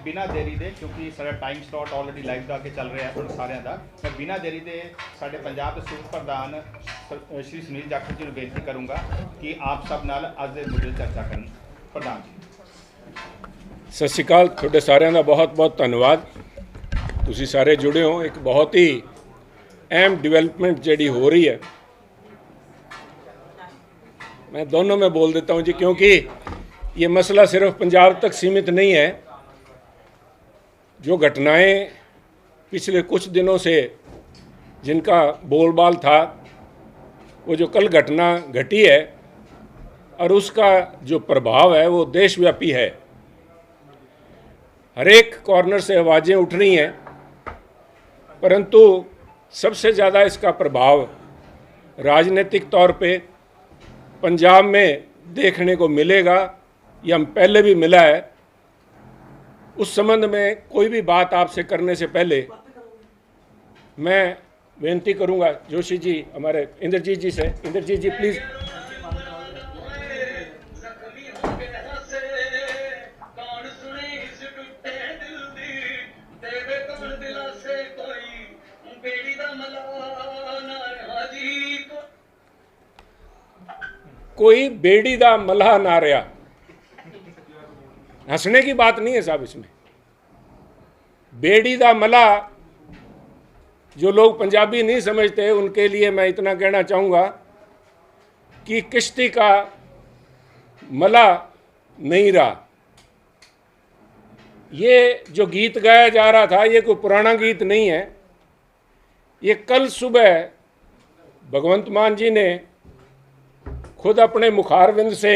बिना देरी दे, क्योंकि सारा टाइम स्लॉट ऑलरेडी लाइव का के चल रहा है उन सारे का, मैं बिना देरी दे साढ़े पंजाब के सूबा प्रधान श्री सुनील जाखड़ जी को बेनती करूँगा कि आप सब नाल अज दे मुद्दे चर्चा करन। प्रधान जी। सत श्री अकाल, तुहाडे सारिਆਂ ਦਾ बहुत बहुत धन्यवाद। तुसीं सारे जुड़े हो। एक बहुत ही अहम डिवेलपमेंट जिहड़ी हो रही है, मैं दोनों में बोल देता हूँ जी, क्योंकि ये मसला सिर्फ पंजाब तक सीमित नहीं है। जो घटनाएं पिछले कुछ दिनों से जिनका बोलबाल था, वो जो कल घटना घटी है और उसका जो प्रभाव है वो देशव्यापी है। हर एक कॉर्नर से आवाज़ें उठ रही हैं, परंतु सबसे ज़्यादा इसका प्रभाव राजनीतिक तौर पे पंजाब में देखने को मिलेगा। ये हम पहले भी मिला है। उस संबंध में कोई भी बात आपसे करने से पहले मैं बेनती करूंगा जोशी जी, हमारे इंद्रजीत जी से। इंद्रजीत जी प्लीज़। कोई बेड़ी दा मलहा ना रहा। हंसने की बात नहीं है साहब इसमें। बेड़ी दा मलहा, जो लोग पंजाबी नहीं समझते उनके लिए मैं इतना कहना चाहूँगा कि किश्ती का मलहा नहीं रहा। ये जो गीत गाया जा रहा था, ये कोई पुराना गीत नहीं है। ये कल सुबह भगवंत मान जी ने खुद अपने मुखारविंद से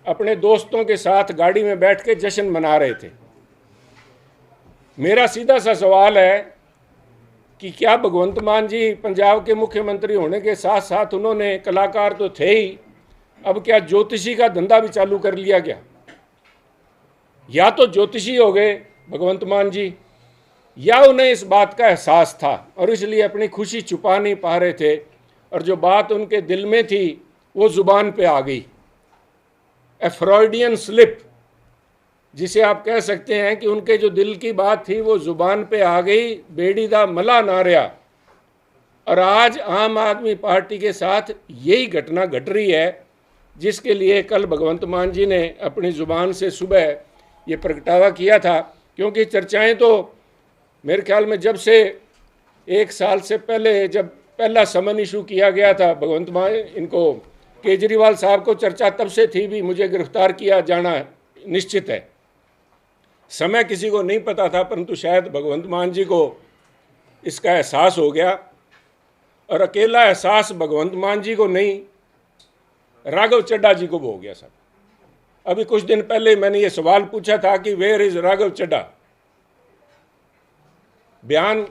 अपने दोस्तों के साथ गाड़ी में बैठ के जश्न मना रहे थे। मेरा सीधा सा सवाल है कि क्या भगवंत मान जी पंजाब के मुख्यमंत्री होने के साथ साथ उन्होंने, कलाकार तो थे ही, अब क्या ज्योतिषी का धंधा भी चालू कर लिया क्या? या तो ज्योतिषी हो गए भगवंत मान जी, या उन्हें इस बात का एहसास था और इसलिए अपनी खुशी छुपा नहीं पा रहे थे, और जो बात उनके दिल में थी वो ज़ुबान पे आ गई। ए फ्रॉइडियन स्लिप, जिसे आप कह सकते हैं कि उनके जो दिल की बात थी वो ज़ुबान पे आ गई। बेड़ी दा मलहा ना रहा। और आज आम आदमी पार्टी के साथ यही घटना घट रही है, जिसके लिए कल भगवंत मान जी ने अपनी ज़ुबान से सुबह ये प्रगटावा किया था। क्योंकि चर्चाएं तो मेरे ख्याल में जब से 1 साल से पहले, जब पहला समन इशू किया गया था भगवंत मान इनको, केजरीवाल साहब को चर्चा तब से थी भी मुझे गिरफ्तार किया जाना निश्चित है। समय किसी को नहीं पता था, परंतु शायद भगवंत मान जी को इसका एहसास हो गया। और अकेला एहसास भगवंत मान जी को नहीं, राघव चड्ढा जी को भी हो गया साहब। अभी कुछ दिन पहले मैंने ये सवाल पूछा था कि वेयर इज राघव चड्ढा। बयान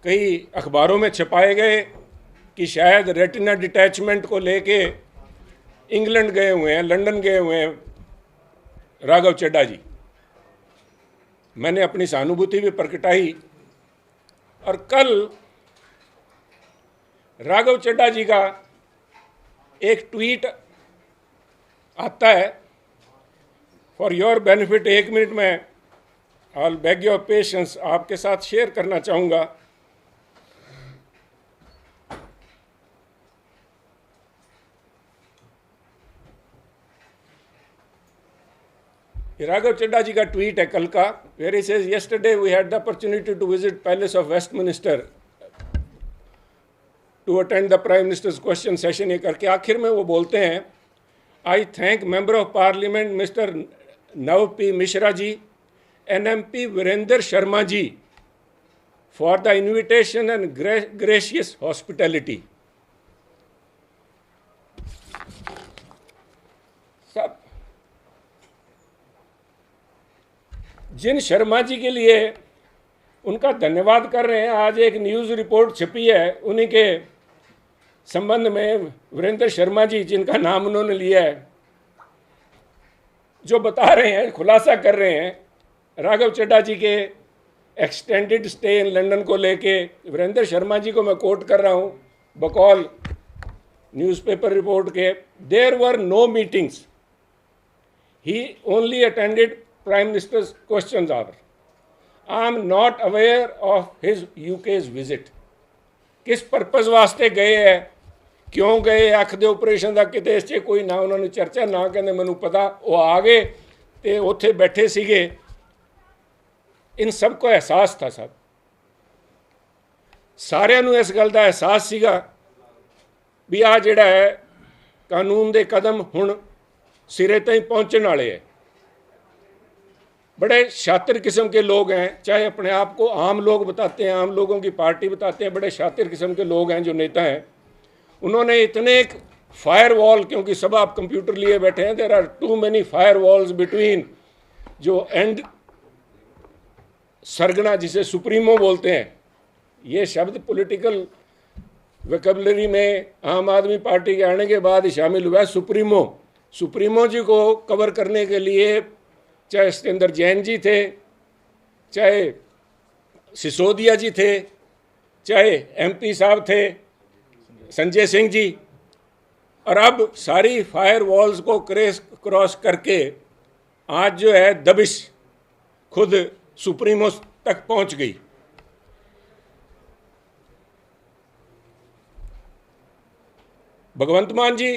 कई अखबारों में छपाए गए कि शायद रेटिना डिटैचमेंट को लेके इंग्लैंड गए हुए हैं, लंदन गए हुए हैं राघव चड्ढा जी। मैंने अपनी सहानुभूति भी प्रकटाई। और कल राघव चड्ढा जी का एक ट्वीट आता है। फॉर योर बेनिफिट 1 मिनट में I will bag your patience, आपके साथ शेयर करना चाहूँगा। राघव चड्ढा जी का ट्वीट है कल का, where he says yesterday we had the opportunity to visit palace of Westminster to attend the prime minister's question session. ये करके आखिर में वो बोलते हैं, I thank member of parliament mister Nav P Mishra ji and MP Virendra Sharma ji for the invitation and gracious hospitality. सब जिन शर्मा जी के लिए उनका धन्यवाद कर रहे हैं, आज एक न्यूज़ रिपोर्ट छपी है उन्हीं के संबंध में, वीरेंद्र शर्मा जी जिनका नाम उन्होंने लिया है, जो बता रहे हैं, खुलासा कर रहे हैं राघव चड्ढा जी के एक्सटेंडेड स्टे इन लंदन को लेके। वीरेंद्र शर्मा जी को मैं कोट कर रहा हूँ बकौल न्यूज़पेपर रिपोर्ट के, there were no meetings, he only attended prime minister's question hour. I am not aware of his UK's visit. किस परपज़ वास्ते गए है, क्यों गए, अख दे ऑपरेशन का किते इस 'च कोई ना उन्होंने चर्चा, ना कहते मैनू पता। वो आ गए तो उत्थे बैठे सीगे। इन सब को एहसास था साहब, सारिਆਂ ਨੂੰ इस गल का एहसास सीगा भी आ जिहड़ा है कानून के कदम हुण सिरे तक पहुँचने वाले है। बड़े शातिर किस्म के लोग हैं, चाहे अपने आप को आम लोग बताते हैं, आम लोगों की पार्टी बताते हैं, बड़े शातिर किस्म के लोग हैं जो नेता हैं। उन्होंने इतने एक फायर वॉल, क्योंकि सब आप कंप्यूटर लिए बैठे हैं, there are too many fire walls between जो एंड सरगना, जिसे सुप्रीमो बोलते हैं। ये शब्द पॉलिटिकल वोकैबुलरी में आम आदमी पार्टी के आने के बाद ही शामिल हुआ है। सुप्रीमो, सुप्रीमो जी को कवर करने के लिए चाहे सत्येंद्र जैन जी थे, चाहे सिसोदिया जी थे, चाहे एमपी साहब थे संजय सिंह जी, और अब सारी फायर वॉल्स को क्रॉस करके आज जो है दबिश खुद सुप्रीमो तक पहुंच गई। भगवंत मान जी,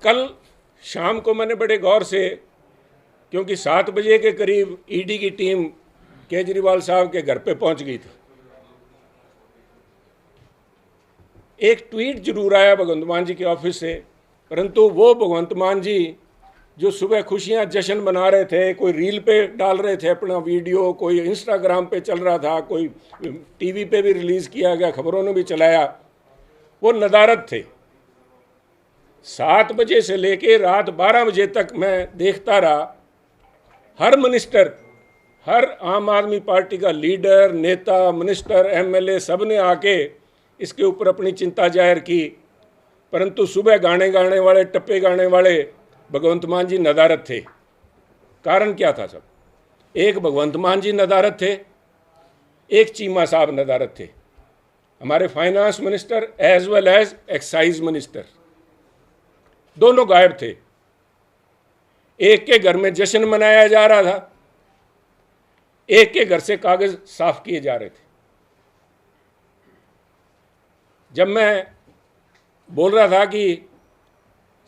कल शाम को मैंने बड़े गौर से, क्योंकि 7 बजे के करीब ईडी की टीम केजरीवाल साहब के घर पे पहुंच गई थी, एक ट्वीट जरूर आया भगवंत मान जी के ऑफिस से, परंतु वो भगवंत मान जी जो सुबह खुशियां जश्न मना रहे थे, कोई रील पे डाल रहे थे अपना वीडियो, कोई इंस्टाग्राम पे चल रहा था, कोई टीवी पे भी रिलीज़ किया गया, खबरों ने भी चलाया, वो नदारत थे। 7 बजे से लेके रात 12 बजे तक मैं देखता रहा, हर मिनिस्टर, हर आम आदमी पार्टी का लीडर, नेता, मिनिस्टर, एमएलए, सब ने आके इसके ऊपर अपनी चिंता जाहिर की, परंतु सुबह गाने गाने वाले, टप्पे गाने वाले भगवंत मान जी नदारत थे। कारण क्या था सब? एक भगवंत मान जी नदारत थे, एक चीमा साहब नदारत थे, हमारे finance minister as well as excise minister, दोनों गायब थे। एक के घर में जश्न मनाया जा रहा था, एक के घर से कागज साफ किए जा रहे थे। जब मैं बोल रहा था कि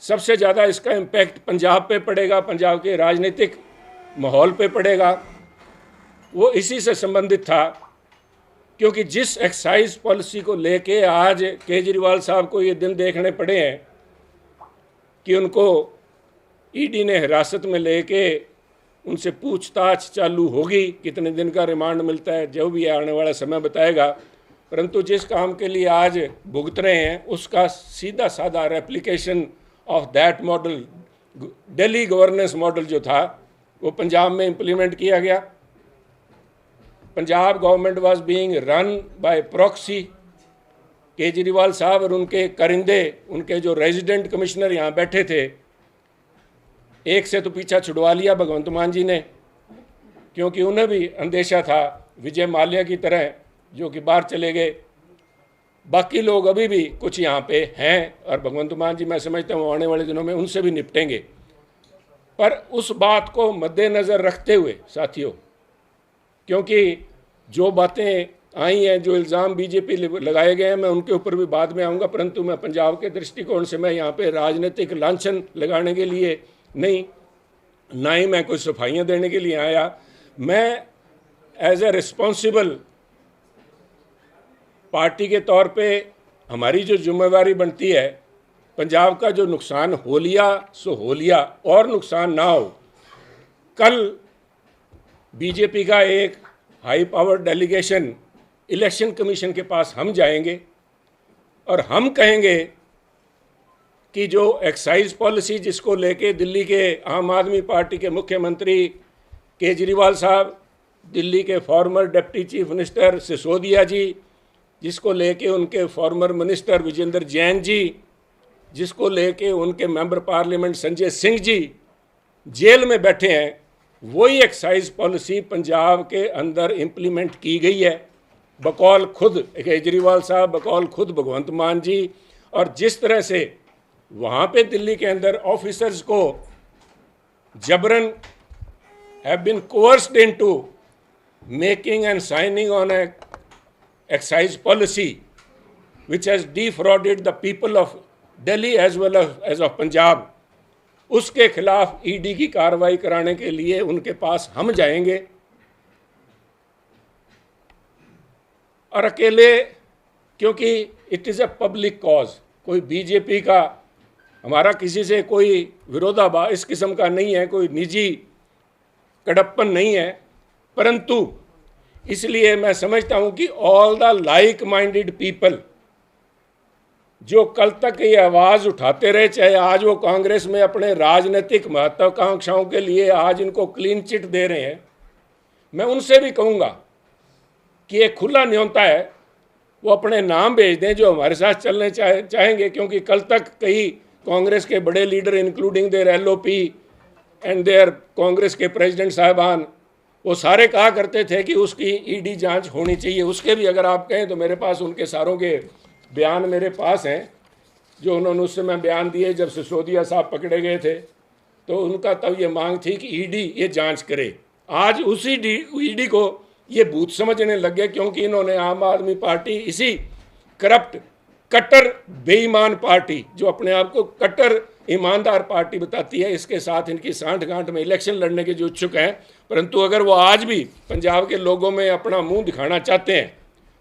सबसे ज़्यादा इसका इम्पैक्ट पंजाब पे पड़ेगा, पंजाब के राजनीतिक माहौल पे पड़ेगा, वो इसी से संबंधित था, क्योंकि जिस एक्साइज पॉलिसी को लेके आज केजरीवाल साहब को ये दिन देखने पड़े हैं कि उनको ईडी ने हिरासत में लेके उनसे पूछताछ चालू होगी, कितने दिन का रिमांड मिलता है जो भी आने वाला समय बताएगा, परंतु जिस काम के लिए आज भुगत रहे हैं उसका सीधा साधा replication of that model, Delhi governance model जो था, वो पंजाब में इम्प्लीमेंट किया गया। Punjab government was being run by proxy. Kejriwal साहब और उनके करिंदे, उनके जो रेजिडेंट कमिश्नर यहाँ बैठे थे, एक से तो पीछा छुड़वा लिया भगवंत मान जी ने, क्योंकि उन्हें भी अंदेशा था विजय माल्या की तरह जो कि बाहर चले गए। बाकी लोग अभी भी कुछ यहाँ पे हैं और भगवंत मान जी मैं समझता हूँ आने वाले दिनों में उनसे भी निपटेंगे। पर उस बात को मद्देनज़र रखते हुए साथियों, क्योंकि जो बातें आई हैं, जो इल्ज़ाम बीजेपी लगाए गए हैं, मैं उनके ऊपर भी बाद में आऊँगा, परंतु मैं पंजाब के दृष्टिकोण से मैं यहाँ पे राजनीतिक लांछन लगाने के लिए नहीं, ना ही मैं कोई सफाइयाँ देने के लिए आया। मैं एज ए रिस्पॉन्सिबल पार्टी के तौर पे हमारी जो जिम्मेवारी बनती है, पंजाब का जो नुकसान हो लिया सो हो लिया, और नुकसान ना हो। कल बीजेपी का एक high power delegation election commission के पास हम जाएंगे और हम कहेंगे कि जो एक्साइज पॉलिसी जिसको लेके दिल्ली के आम आदमी पार्टी के मुख्यमंत्री केजरीवाल साहब, दिल्ली के former deputy chief minister Sisodia ji, जिसको लेके उनके फॉर्मर मिनिस्टर विजेंद्र जैन जी, जिसको लेके उनके member parliament Sanjay Singh ji jail में बैठे हैं, वही एक्साइज पॉलिसी पंजाब के अंदर इम्प्लीमेंट की गई है बकौल खुद केजरीवाल साहब, बकौल खुद भगवंत मान जी। और जिस तरह से वहाँ पे दिल्ली के अंदर ऑफिसर्स को जबरन have been coerced into making and signing on a excise policy which has defrauded the people of Delhi as well as of Punjab, उसके खिलाफ ईडी की कार्रवाई कराने के लिए उनके पास हम जाएंगे। और अकेले, क्योंकि it is a public cause, कोई बीजेपी का हमारा किसी से कोई विरोधाभास इस किस्म का नहीं है, कोई निजी कड़प्पन नहीं है, परंतु इसलिए मैं समझता हूं कि all the like minded people जो कल तक ये आवाज़ उठाते रहे, चाहे आज वो कांग्रेस में अपने राजनीतिक महत्वाकांक्षाओं के लिए आज इनको क्लीन चिट दे रहे हैं, मैं उनसे भी कहूँगा कि एक खुला न्योता है, वो अपने नाम भेज दें जो हमारे साथ चलने चाहेंगे। क्योंकि कल तक कई कांग्रेस के बड़े leader including their LOP and their Congress के प्रेसिडेंट साहबान, वो सारे कहा करते थे कि उसकी ईडी जांच होनी चाहिए। उसके भी अगर आप कहें तो मेरे पास उनके सारों के बयान मेरे पास हैं, जो उन्होंने उस समय बयान दिए जब सिसोदिया साहब पकड़े गए थे, तो उनका तब ये मांग थी कि ईडी ये जांच करे। आज उसी ईडी को ये भूत समझने लग गए, क्योंकि इन्होंने आम आदमी पार्टी, इसी करप्ट कट्टर बेईमान पार्टी जो अपने आप को कट्टर ईमानदार पार्टी बताती है, इसके साथ इनकी सांठ-गांठ में इलेक्शन लड़ने के जो इच्छुक हैं। परंतु अगर वो आज भी पंजाब के लोगों में अपना मुंह दिखाना चाहते हैं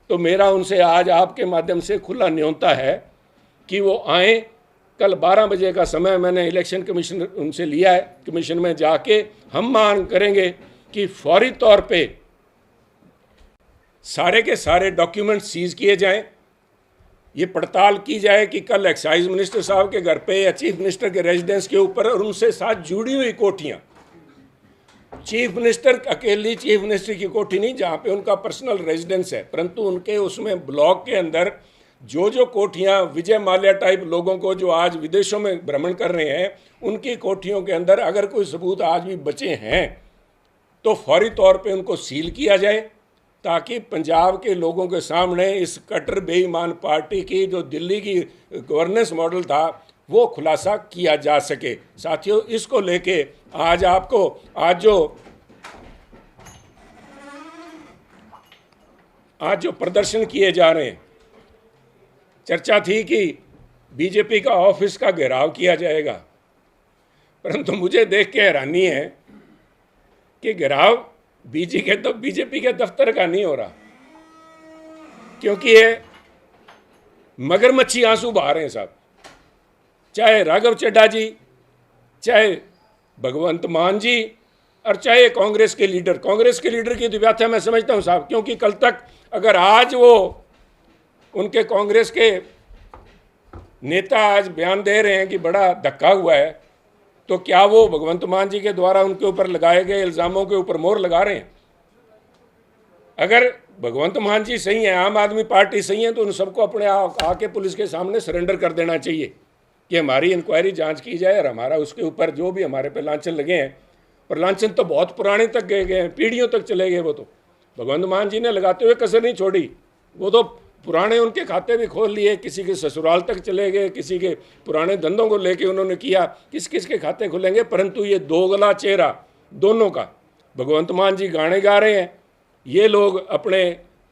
तो मेरा उनसे आज आपके माध्यम से खुला न्योता है कि वो आएँ। कल 12 बजे का समय मैंने इलेक्शन कमीशन उनसे लिया है, कमीशन में जाके हम मांग करेंगे कि फौरी तौर पे सारे के सारे डॉक्यूमेंट सीज किए जाएं, ये पड़ताल की जाए कि कल एक्साइज मिनिस्टर साहब के घर पे या चीफ मिनिस्टर के रेजिडेंस के ऊपर और उनसे साथ जुड़ी हुई कोठियां, चीफ मिनिस्टर अकेली चीफ मिनिस्टर की कोठी नहीं जहां पे उनका पर्सनल रेजिडेंस है, परंतु उनके उसमें ब्लॉक के अंदर जो जो कोठियां विजय माल्या टाइप लोगों को जो आज विदेशों में भ्रमण कर रहे हैं, उनकी कोठियों के अंदर अगर कोई सबूत आज भी बचे हैं तो फौरी तौर पे उनको सील किया जाए, ताकि पंजाब के लोगों के सामने इस कट्टर बेईमान पार्टी की जो दिल्ली की गवर्नेंस मॉडल था वो खुलासा किया जा सके। साथियों, इसको लेके आज आपको आज जो प्रदर्शन किए जा रहे हैं, चर्चा थी कि बीजेपी का ऑफिस का घेराव किया जाएगा, परंतु मुझे देख के हैरानी है कि घेराव बीजेपी के दफ्तर का नहीं हो रहा, क्योंकि ये मगरमच्छी आंसू बहा रहे हैं साहब। चाहे राघव चड्ढा जी, चाहे भगवंत मान जी और चाहे कांग्रेस के लीडर की तो व्याख्या मैं समझता हूं साहब, क्योंकि कल तक अगर आज वो उनके कांग्रेस के नेता आज बयान दे रहे हैं कि बड़ा धक्का हुआ है, तो क्या वो भगवंत मान जी के द्वारा उनके ऊपर लगाए गए इल्ज़ामों के ऊपर मोहर लगा रहे हैं? अगर भगवंत मान जी सही हैं, आम आदमी पार्टी सही है, तो उन सबको अपने आके पुलिस के सामने सरेंडर कर देना चाहिए कि हमारी इंक्वायरी जांच की जाए और हमारा उसके ऊपर जो भी हमारे पे लांछन लगे हैं, और लांछन तो बहुत पुराने तक गए हैं, पीढ़ियों तक चले गए। वो तो भगवंत मान जी ने लगाते हुए कसर नहीं छोड़ी, वो तो पुराने उनके खाते भी खोल लिए, किसी के ससुराल तक चले गए, किसी के पुराने धंधों को लेके उन्होंने किया, किस किस के खाते खुलेंगे। परंतु ये दोगला चेहरा दोनों का, भगवंत मान जी गाने गा रहे हैं, ये लोग अपने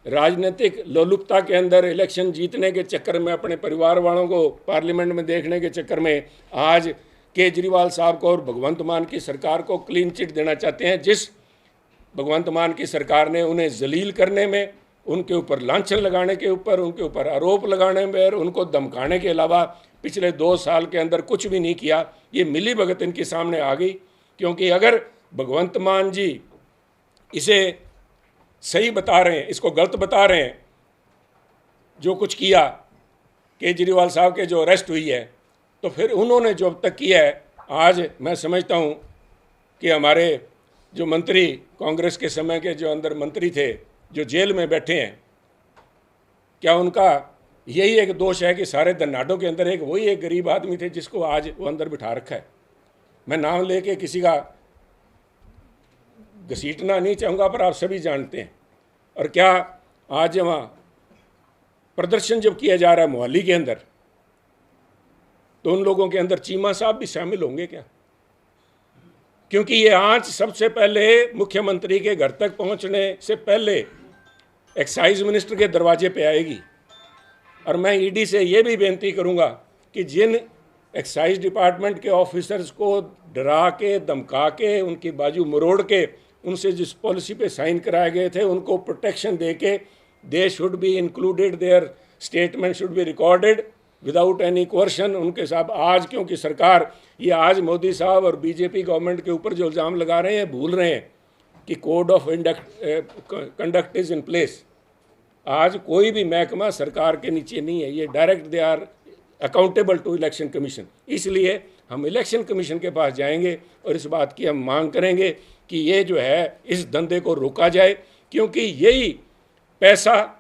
राजनीतिक लोलुपता के अंदर इलेक्शन जीतने के चक्कर में, अपने परिवार वालों को पार्लियामेंट में देखने के चक्कर में आज केजरीवाल साहब को और भगवंत मान की सरकार को क्लीन चिट देना चाहते हैं। जिस भगवंत मान की सरकार ने उन्हें जलील करने में, उनके ऊपर लांछन लगाने के ऊपर, उनके ऊपर आरोप लगाने में और उनको धमकाने के अलावा पिछले 2 साल के अंदर कुछ भी नहीं किया, ये मिली भगत इनके सामने आ गई। क्योंकि अगर भगवंत मान जी इसे सही बता रहे हैं, इसको गलत बता रहे हैं, जो कुछ किया केजरीवाल साहब के जो अरेस्ट हुई है, तो फिर उन्होंने जो अब तक किया है, आज मैं समझता हूँ कि हमारे जो मंत्री कांग्रेस के समय के जो अंदर मंत्री थे जो जेल में बैठे हैं, क्या उनका यही एक दोष है कि सारे धन्नाडों के अंदर वही एक गरीब आदमी थे जिसको आज वो अंदर बिठा रखा है? मैं नाम लेके किसी का घसीटना नहीं चाहूँगा, पर आप सभी जानते हैं। और क्या आज वहाँ प्रदर्शन जब किया जा रहा है मोहाली के अंदर, तो उन लोगों के अंदर चीमा साहब भी शामिल होंगे क्या? क्योंकि ये आंच सबसे पहले मुख्यमंत्री के घर तक पहुंचने से पहले एक्साइज मिनिस्टर के दरवाजे पे आएगी। और मैं ईडी से ये भी बेनती करूंगा कि जिन एक्साइज डिपार्टमेंट के ऑफिसर्स को डरा के, धमका के, उनकी बाजू मरोड़ के उनसे जिस पॉलिसी पे साइन कराए गए थे उनको प्रोटेक्शन दे के they should be included, their statement should be recorded without any question. उनके साथ आज, क्योंकि सरकार ये आज मोदी साहब और बीजेपी गवर्नमेंट के ऊपर जो इल्ज़ाम लगा रहे हैं, भूल रहे हैं कि code of conduct is in place. आज कोई भी महकमा सरकार के नीचे नहीं है, ये direct they are accountable to election commission. इसलिए हम इलेक्शन कमीशन के पास जाएंगे और इस बात की हम मांग करेंगे कि ये जो है इस धंधे को रोका जाए, क्योंकि यही पैसा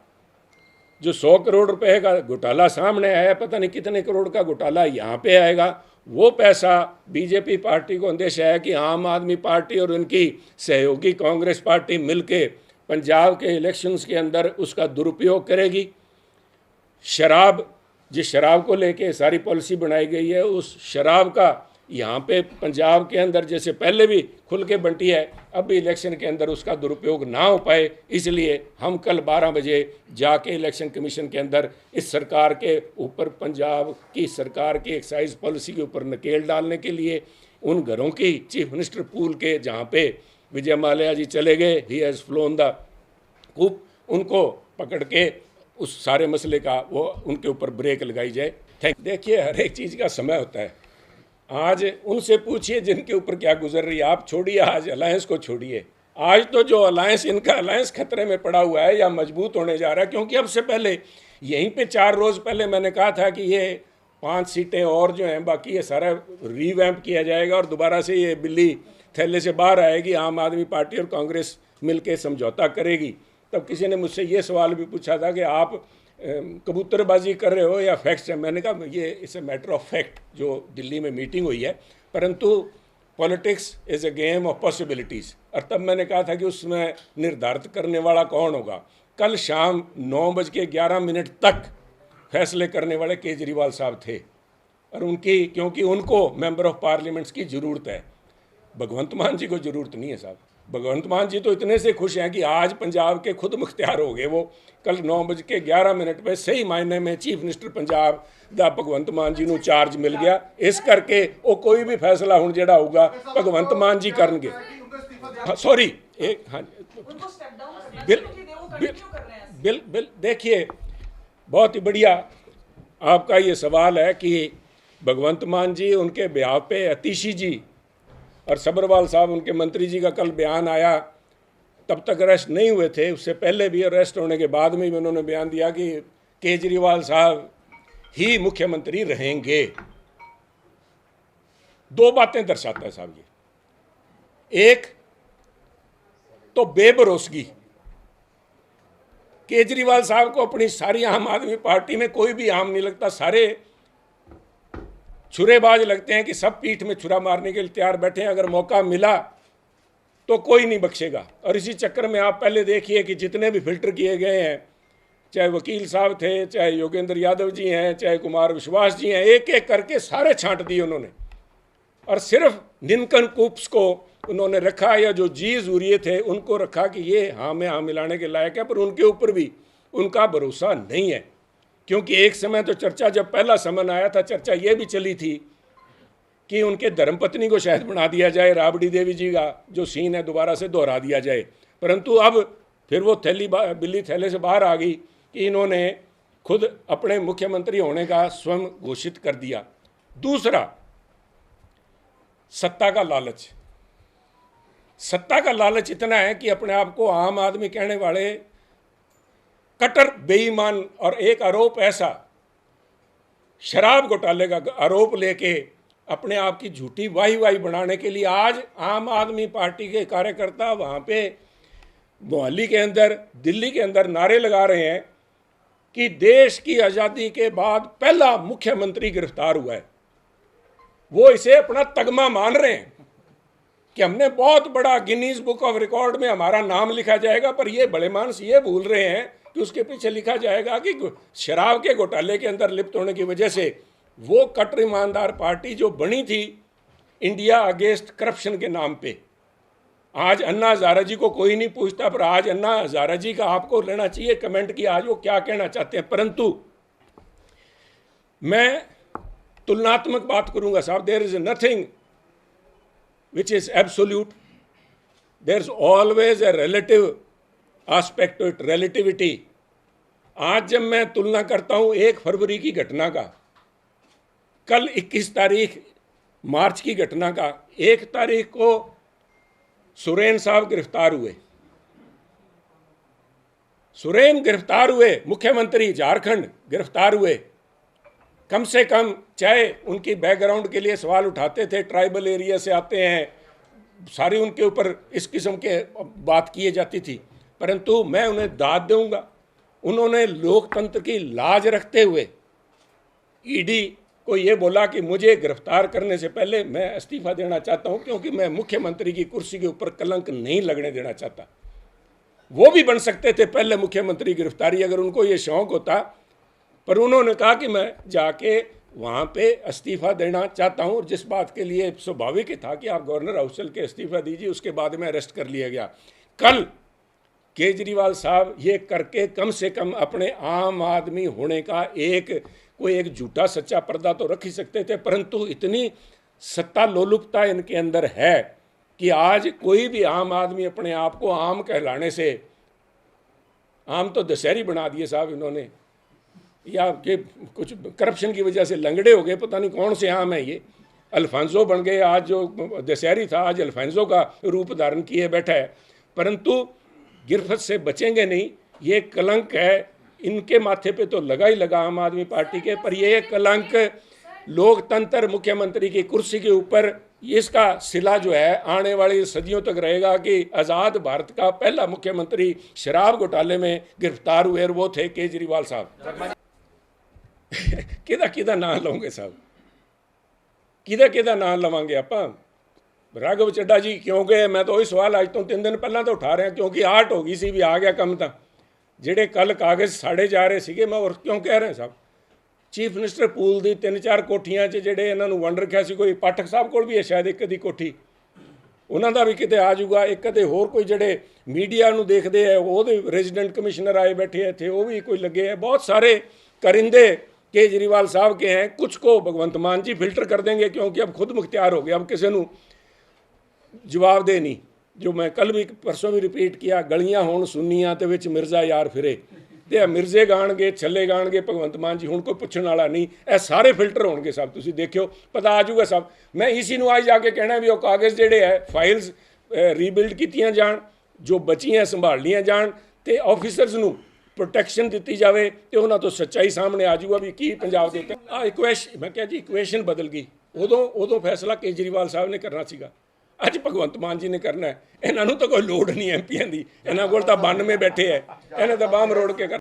जो 100 करोड़ रुपए का घोटाला सामने आया, पता नहीं कितने करोड़ का घोटाला यहाँ पे आएगा, वो पैसा बीजेपी पार्टी को अंदेशा है कि आम आदमी पार्टी और उनकी सहयोगी कांग्रेस पार्टी मिलके पंजाब के इलेक्शंस के अंदर उसका दुरुपयोग करेगी। शराब, जिस शराब को लेके सारी पॉलिसी बनाई गई है, उस शराब का यहाँ पे पंजाब के अंदर जैसे पहले भी खुल के बंटी है, अब भी इलेक्शन के अंदर उसका दुरुपयोग ना हो पाए, इसलिए हम कल 12 बजे जाके इलेक्शन कमीशन के अंदर इस सरकार के ऊपर, पंजाब की सरकार की एक्साइज पॉलिसी के ऊपर नकेल डालने के लिए उन घरों की चीफ मिनिस्टर पूल के जहाँ पे विजय माल्या जी चले गए, he has flown the coop, उनको पकड़ के उस सारे मसले का वो उनके ऊपर ब्रेक लगाई जाए। देखिए, हर एक चीज़ का समय होता है। आज उनसे पूछिए जिनके ऊपर क्या गुजर रही है। आप छोड़िए, आज अलायंस को छोड़िए, आज तो जो अलायंस, इनका अलायंस खतरे में पड़ा हुआ है या मजबूत होने जा रहा है। क्योंकि अब से पहले यहीं पे 4 रोज़ पहले मैंने कहा था कि ये 5 सीटें और जो हैं बाकी, ये सारा रीवैम्प किया जाएगा और दोबारा से ये बिल्ली थैले से बाहर आएगी, आम आदमी पार्टी और कांग्रेस मिलकर समझौता करेगी। तब किसी ने मुझसे ये सवाल भी पूछा था कि आप कबूतरबाजी कर रहे हो या फैक्ट्स है। मैंने कहा ये it's a matter of fact, जो दिल्ली में मीटिंग हुई है, परंतु politics is a game of possibilities. और तब मैंने कहा था कि उसमें निर्धारित करने वाला कौन होगा। कल शाम 9:11 तक फैसले करने वाले केजरीवाल साहब थे, और उनकी, क्योंकि उनको मेंबर ऑफ पार्लियामेंट्स की ज़रूरत है, भगवंत मान जी को ज़रूरत नहीं है साहब। भगवंत मान जी तो इतने से खुश हैं कि आज पंजाब के खुद मुख्तियार हो गए। वो कल 9:11 पे सही मायने में चीफ मिनिस्टर पंजाब दा भगवंत मान जी ਨੂੰ चार्ज मिल गया। इस करके वो कोई भी फैसला हुण जिहड़ा होगा भगवंत मान जी करनगे। सॉरी, एक हाँ बिल देखिए, बहुत ही बढ़िया आपका ये सवाल है कि भगवंत मान जी, उनके ब्याह पे अतीशी जी और सब्रवाल साहब, उनके मंत्री जी का कल बयान आया, तब तक अरेस्ट नहीं हुए थे, उससे पहले भी अरेस्ट होने के बाद में भी उन्होंने बयान दिया कि केजरीवाल साहब ही मुख्यमंत्री रहेंगे। 2 बातें दर्शाता है साहब ये। एक तो बेभरोसगी, केजरीवाल साहब को अपनी सारी आम आदमी पार्टी में कोई भी आम नहीं लगता, सारे छुरेबाज लगते हैं कि सब पीठ में छुरा मारने के लिए तैयार बैठे हैं, अगर मौका मिला तो कोई नहीं बख्शेगा। और इसी चक्कर में आप पहले देखिए कि जितने भी फिल्टर किए गए हैं, चाहे वकील साहब थे, चाहे योगेंद्र यादव जी हैं, चाहे कुमार विश्वास जी हैं, एक एक करके सारे छांट दिए उन्होंने, और सिर्फ निनकनकूप्स को उन्होंने रखा, या जो जी जूरिए थे उनको रखा कि ये हाँ में हाँ मिलाने के लायक है, पर उनके ऊपर भी उनका भरोसा नहीं है। क्योंकि एक समय तो चर्चा, जब पहला समन आया था, चर्चा ये भी चली थी कि उनके धर्मपत्नी को शायद बना दिया जाए, राबड़ी देवी जी का जो सीन है दोबारा से दोहरा दिया जाए, परंतु अब फिर वो बिल्ली थैले से बाहर आ गई कि इन्होंने खुद अपने मुख्यमंत्री होने का स्वयं घोषित कर दिया। दूसरा, सत्ता का लालच। सत्ता का लालच इतना है कि अपने आप को आम आदमी कहने वाले कट्टर बेईमान, और एक आरोप ऐसा, शराब घोटाले का आरोप लेके अपने आप की झूठी वाही बनाने के लिए आज आम आदमी पार्टी के कार्यकर्ता वहाँ पे मोहाली के अंदर, दिल्ली के अंदर नारे लगा रहे हैं कि देश की आज़ादी के बाद पहला मुख्यमंत्री गिरफ्तार हुआ है। वो इसे अपना तगमा मान रहे हैं कि हमने बहुत बड़ा गिनीज बुक ऑफ रिकॉर्ड में हमारा नाम लिखा जाएगा, पर ये बड़े मानस ये भूल रहे हैं कि उसके पीछे लिखा जाएगा कि शराब के घोटाले के अंदर लिप्त होने की वजह से वो कट्टर ईमानदार पार्टी जो बनी थी इंडिया अगेंस्ट करप्शन के नाम पे। आज अन्ना हजारा जी को कोई नहीं पूछता, पर आज अन्ना हजारा जी का आपको लेना चाहिए कमेंट कि आज वो क्या कहना चाहते हैं। परंतु मैं तुलनात्मक बात करूंगा साहब। There is nothing which is absolute, there is always a relative aspect to it, relativity. आज जब मैं तुलना करता हूं 1 फरवरी की घटना का, कल 21 तारीख मार्च की घटना का, 1 तारीख को सुरेन साहब गिरफ्तार हुए, सुरेन गिरफ्तार हुए, मुख्यमंत्री झारखंड गिरफ्तार हुए। कम से कम चाहे उनकी बैकग्राउंड के लिए सवाल उठाते थे, ट्राइबल एरिया से आते हैं, सारी उनके ऊपर इस किस्म के बात किए जाती थी, परंतु मैं उन्हें दाद दूंगा। उन्होंने लोकतंत्र की लाज रखते हुए ईडी को ये बोला कि मुझे गिरफ्तार करने से पहले मैं इस्तीफा देना चाहता हूं, क्योंकि मैं मुख्यमंत्री की कुर्सी के ऊपर कलंक नहीं लगने देना चाहता। वो भी बन सकते थे पहले मुख्यमंत्री गिरफ्तारी, अगर उनको ये शौक होता, पर उन्होंने कहा कि मैं जाके वहाँ पे इस्तीफा देना चाहता हूँ। जिस बात के लिए स्वाभाविक था कि आप गवर्नर हाउस चल के इस्तीफा दीजिए, उसके बाद में अरेस्ट कर लिया गया। कल केजरीवाल साहब ये करके कम से कम अपने आम आदमी होने का कोई एक झूठा सच्चा पर्दा तो रख ही सकते थे, परंतु इतनी सत्ता लोलुपता इनके अंदर है कि आज कोई भी आम आदमी अपने आप को आम कहलाने से, आम तो दशहरी बना दिए साहब इन्होंने, या कि कुछ करप्शन की वजह से लंगड़े हो गए, पता नहीं कौन से आम है ये, अल्फांसो बन गए। आज जो दशहरी था आज अल्फांसो का रूप धारण किए बैठा है, परंतु गिरफ्त से बचेंगे नहीं। ये कलंक है, इनके माथे पे तो लगा ही लगा आम आदमी पार्टी के, पर ये कलंक लोकतंत्र मुख्यमंत्री की कुर्सी के ऊपर, इसका सिला जो है आने वाली सदियों तक रहेगा कि आज़ाद भारत का पहला मुख्यमंत्री शराब घोटाले में गिरफ्तार हुए और वो थे केजरीवाल साहब। किदा ना लवोगे साहब, किदा ना लवांगे आपां। राघव चड्डा जी क्यों गए, मैं तो वही सवाल आज तो 3 दिन पहला तो उठा रहा, क्योंकि आर्ट हो गई सी भी आ गया कम ਤਾਂ ਜਿਹੜੇ ਕੱਲ ਕਾਗਜ਼ ਸਾੜੇ ਜਾ ਰਹੇ ਸੀਗੇ। मैं और क्यों कह रहे साहब, चीफ मिनिस्टर पूल ਦੀ 3-4 ਕੋਠੀਆਂ 'ਚ ਜਿਹੜੇ ਇਹਨਾਂ ਨੂੰ ਵੰਡ ਰੱਖਿਆ ਸੀ, ਕੋਈ ਪਾਠਕ ਸਾਹਿਬ ਕੋਲ ਵੀ ਹੈ ਸ਼ਾਇਦ ਇੱਕ ਦੀ ਕੋਠੀ, ਉਹਨਾਂ ਦਾ ਵੀ ਕਿਤੇ ਆ ਜਾਊਗਾ। ਇੱਕ ਤੇ ਹੋਰ ਕੋਈ ਜਿਹੜੇ ਮੀਡੀਆ ਨੂੰ ਦੇਖਦੇ ਹੈ ਉਹਦੇ ਰੈਜ਼ੀਡੈਂਟ ਕਮਿਸ਼ਨਰ ਆਏ बैठे है ਇੱਥੇ, ਉਹ भी कोई लगे है। बहुत सारे करिंदे केजरीवाल साहब के हैं। कुछ को भगवंत मान जी फिल्टर कर देंगे, क्योंकि अब खुद मुख्तियार हो गया, अब किसी को जवाब दे नहीं। जो मैं कल भी परसों भी रिपीट किया, गलियां होण सुन्नियां ते विच मिर्जा यार फिरे, ते मिर्जे गाणगे छले गाणगे भगवंत मान जी, हुण कोई पुछण वाला नहीं। ਇਹ सारे फिल्टर होणगे साहब, तुसीं देखियो पता आ जाऊगा साहब। मैं इसी ਨੂੰ आज जाके कहना भी वो कागज़ ਜਿਹੜੇ है फाइल्स रीबिल्ड कीतियां जाण, जो बचियां संभाल लियां जाण, ते ऑफिसर्स ਨੂੰ प्रोटैक्शन दी जाए, तो उन्होंने तो सच्चाई सामने आ जाऊगा भी की पंजाब के उत्ते इक्वेशन। मैं क्या जी इक्वेशन बदल गई, उदों फैसला केजरीवाल साहब ने करना सीगा, अज भगवंत मान जी ने करना है। इन्हों तो कोई लोड़ नहीं एमपीआं की, इन्हों को 92 बैठे है, इन्हें तो बाह मरोड़ के कर